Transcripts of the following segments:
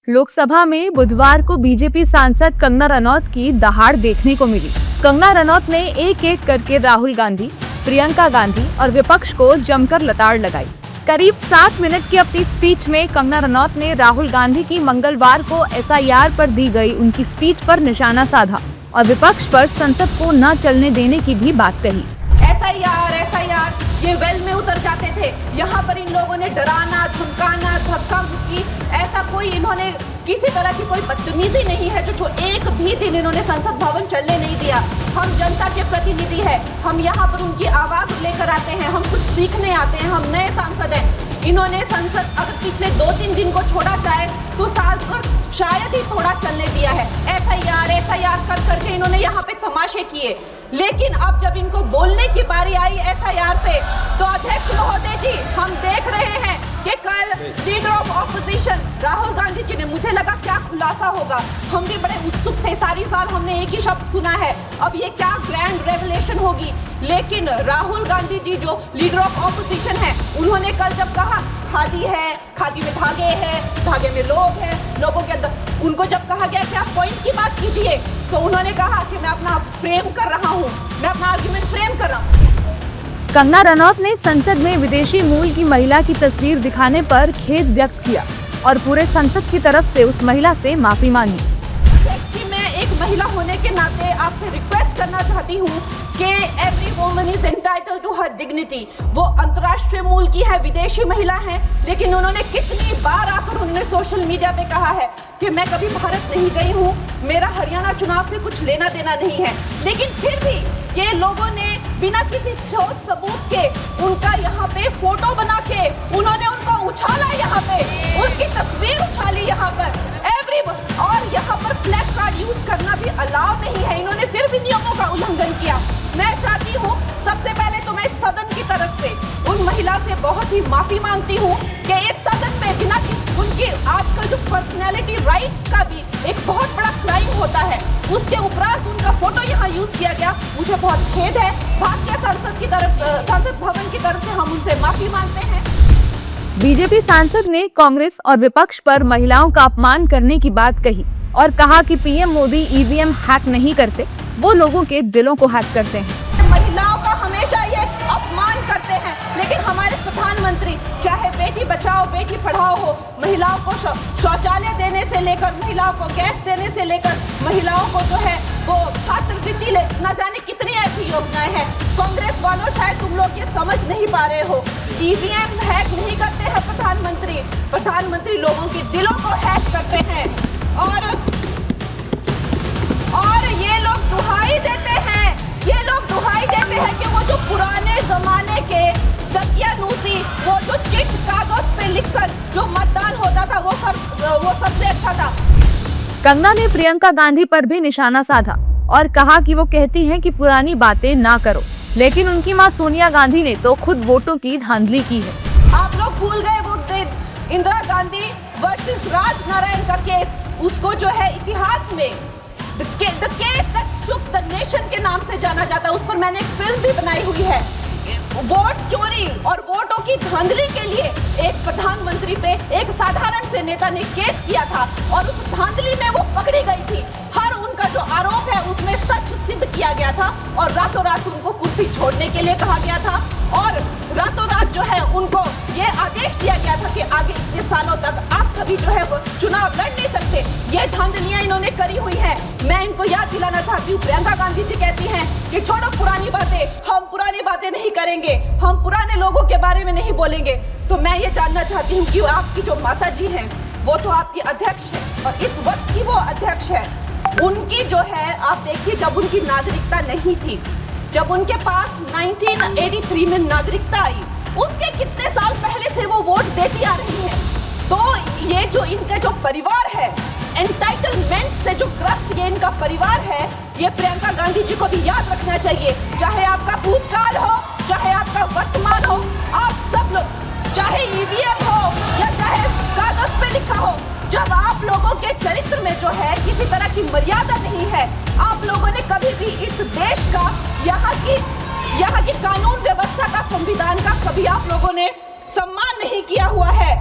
लोकसभा में बुधवार को बीजेपी सांसद कंगना रनौत की दहाड़ देखने को मिली। कंगना रनौत ने एक एक करके राहुल गांधी, प्रियंका गांधी और विपक्ष को जमकर लताड़ लगाई। करीब 7 मिनट की अपनी स्पीच में कंगना रनौत ने राहुल गांधी की मंगलवार को एसआईआर पर दी गई उनकी स्पीच पर निशाना साधा और विपक्ष पर संसद को न चलने देने की भी बात कही। एसआईआर ये वेल में उतर जाते थे। यहाँ पर इन लोगों ने डराना, धमकाना, धक्का मुक्की, ऐसा कोई इन्होंने किसी तरह की कोई बदतमीजी नहीं है जो एक भी दिन इन्होंने संसद भवन चलने नहीं दिया। हम जनता के प्रतिनिधि हैं, हम यहाँ पर उनकी आवाज लेकर आते हैं, हम कुछ सीखने आते हैं, हम नए सांसद हैं। इन्होंने संसद अगर पिछले 2-3 दिन को छोड़ा जाए तो साल भर शायद ही थोड़ा चलने दिया है। एसआईआर कर करके इन्होंने यहाँ पे तमाशे किए, लेकिन अब जब इनको बोलने की बारी आई एसआईआर पे, तो अध्यक्ष महोदय जी, हम देख रहे हैं कि कल leader of opposition Rahul Gandhi ji ने, मुझे लगा क्या खुलासा होगा, हम भी बड़े उत्सुक थे। सारी साल हमने एक ही शब्द सुना है, अब ये क्या ग्रैंड रेवलेशन होगी। लेकिन राहुल गांधी जी जो लीडर ऑफ ऑपोजिशन है, उन्होंने कल जब कहा खादी है, खादी में धागे हैं, धागे में लोग हैं, लोगों के अंदर, उनको जब कहा गया कि आप पॉइंट की बात कीजिए, तो उन्होंने कहा कि मैं अपना फ्रेम कर रहा हूँ, मैं अपना आर्गुमेंट फ्रेम कर रहा हूँ। कंगना रनौत ने संसद में विदेशी मूल की महिला की तस्वीर दिखाने पर खेद व्यक्त किया और पूरे संसद की तरफ से उस महिला से माफी मांगी। मैं एक महिला होने के नाते आपसे रिक्वेस्ट करना चाहती हूँ कि every woman is entitled to her dignity. वो अंतर्राष्ट्रीय मूल की है, विदेशी महिला है, लेकिन उन्होंने कितनी बार आकर उन्होंने सोशल मीडिया पे कहा है कि मैं कभी भारत नहीं गई हूँ, मेरा हरियाणा चुनाव से कुछ लेना देना नहीं है। लेकिन फिर भी ये लोगों ने बिना किसी ठोस सबूत के उनका यहाँ पे फोटो बना के उन्होंने उनको उछाला, यहाँ पे उनकी तस्वीर उछाली यहाँ पर और यहाँ पर फ्लैश कार्ड यूज करना भी अलाउ नहीं है। इन्होंने फिर भी नियमों का उल्लंघन किया। मैं चाहती हूँ सबसे पहले तो मैं इस सदन की तरफ से उन महिला से बहुत ही माफी मांगती हूँ कि इस सदन में बिना उनकी आजकल जो पर्सनैलिटी राइट्स का भी एक बहुत बड़ा क्राइम होता है, उसके उपरांत उनका फोटो यहाँ यूज किया गया। मुझे बहुत खेद है। भारतीय संसद भवन की तरफ से हम उनसे माफी मांगते हैं। बीजेपी सांसद ने कांग्रेस और विपक्ष पर महिलाओं का अपमान करने की बात कही और कहा कि पीएम मोदी ईवीएम हैक नहीं करते, वो लोगों के दिलों को हैक करते हैं। महिलाओं का हमेशा ये अपमान करते हैं, लेकिन हमारे प्रधानमंत्री चाहे बेटी बचाओ बेटी पढ़ाओ हो, महिलाओं को शौचालय देने से लेकर, महिलाओं को गैस देने से लेकर, महिलाओं को जो है वो छात्रवृत्ति न जाने कितनी ऐसी योजनाएं हैं। कांग्रेस वालों शायद तुम लोग ये समझ नहीं पा रहे हो, ईवीएम हैक नहीं करते हैं प्रधानमंत्री लोगों के दिलों को हैक करते हैं। और ये लोग दुहाई देते हैं कि वो जो पुराने जमाने के दकियानूसी, वो जो चिट कागज पे लिखकर जो मतदान होता था वो सबसे अच्छा था। कंगना ने प्रियंका गांधी पर भी निशाना साधा और कहा कि वो कहती हैं कि पुरानी बातें ना करो, लेकिन उनकी मां सोनिया गांधी ने तो खुद वोटों की धांधली की है। आप लोग भूल गए वो दिन इंदिरा गांधी वर्सेस राजनारायण का केस, उसको जो है इतिहास में the case that shook the nation के नाम से जाना जाता है। उस पर मैंने एक फिल्म भी बनाई हुई है। वोट चोरी और वोटों की धांधली के लिए एक प्रधानमंत्री पे एक साधारण से नेता ने केस किया था और उस धांधली में वो पकड़ी गई थी। हर उनका जो आरोप है उसमें सच सिद्ध किया गया था और रातों रात उनको कुर्सी छोड़ने के लिए कहा गया था और रातों रात जो है उनको ये आदेश दिया गया था कि आगे इतने सालों तक आप कभी जो है वो चुनाव लड़ नहीं सकते। ये धांधलियां इन्होंने करी हुई है। मैं इनको याद दिलाना चाहती हूँ, प्रियंका गांधी जी कहती हैं कि छोड़ो पुरानी बातें, हम पुरानी बातें नहीं करेंगे, हम पुराने लोगों के बारे में नहीं बोलेंगे। तो मैं ये जानना चाहती हूँ कि आपकी जो माता जी हैं वो तो आपकी अध्यक्ष है और इस वक्त की वो अध्यक्ष है। उनकी जो है आप देखिए, जब उनकी नागरिकता नहीं थी, जब उनके पास 1983 में नागरिकता आई, उसके कितने साल पहले से वो वोट देती आ रही हैं। तो ये जो इनका जो परिवार है, एंटाइटलमेंट से जो ग्रस्त ये इनका परिवार है, ये प्रियंका गांधी जी को भी याद रखना चाहिए। चाहे आपका भूतकाल हो, चाहे आपका वर्तमान हो, आप सब लोग, चाहे ईवीएम हो या चाहे कागज पे लिखा हो, जब आप लोगों के चरित्र में जो है किसी तरह की मर्यादा नहीं है, आप लोगों ने कभी भी इस देश का, यहाँ की कानून व्यवस्था का, संविधान का कभी आप लोगों ने सम्मान नहीं किया हुआ है।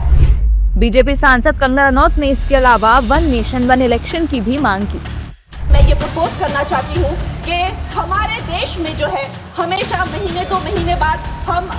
बीजेपी सांसद कंगना रनौत ने इसके अलावा वन नेशन वन इलेक्शन की भी मांग की। मैं ये प्रपोज करना चाहती हूँ कि हमारे देश में जो है हमेशा महीने 2 महीने बाद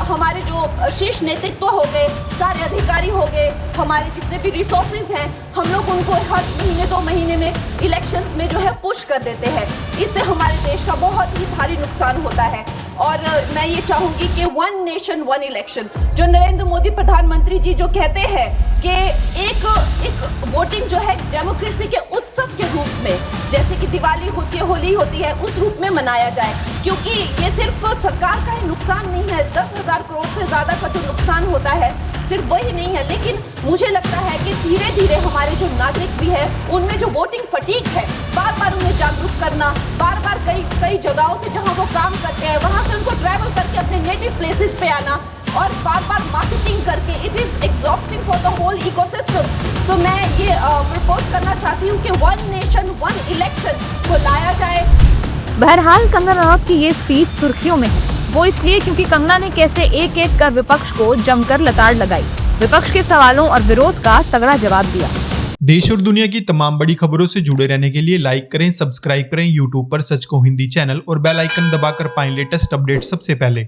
हमारे जो शीर्ष नेतृत्व हो गए, सारे अधिकारी हो गए, हमारे जितने भी रिसोर्सेज हैं, हम लोग उनको हर महीने 2 महीने में इलेक्शंस में जो है पुश कर देते हैं। इससे हमारे देश का बहुत ही भारी नुकसान होता है। और मैं ये चाहूँगी कि वन नेशन वन इलेक्शन जो नरेंद्र मोदी प्रधानमंत्री जी जो कहते हैं कि एक वोटिंग जो है डेमोक्रेसी के उत्सव के रूप में, जैसे कि दिवाली होती है, होली होती है, उस रूप में मनाया जाए। क्योंकि ये सिर्फ सरकार का ही नुकसान नहीं है, 10,000 करोड़ से ज़्यादा का जो नुकसान होता है सिर्फ वही नहीं है, लेकिन मुझे लगता है कि धीरे धीरे हमारे जो नागरिक भी है उनमें जो वोटिंग फटीक है, बार बार उन्हें जागरूक करना, बार बार कई जगहों से जहां वो काम करते हैं वहां से उनको ट्रैवल करके अपने नेटिव प्लेसेस पे आना और बार बार मार्केटिंग करके, it is exhausting for the whole ecosystem. तो मैं ये प्रपोज करना चाहती हूँ कि वन नेशन वन इलेक्शन को लाया जाए। बहरहाल कंगना रनौत की ये स्पीच सुर्खियों में है, वो इसलिए क्योंकि कंगना ने कैसे एक एक कर विपक्ष को जमकर लताड़ लगाई, विपक्ष के सवालों और विरोध का तगड़ा जवाब दिया। देश और दुनिया की तमाम बड़ी खबरों से जुड़े रहने के लिए लाइक करें, सब्सक्राइब करें यूट्यूब पर सच को हिंदी चैनल और बेल आइकन दबाकर पाएं लेटेस्ट अपडेट सबसे पहले।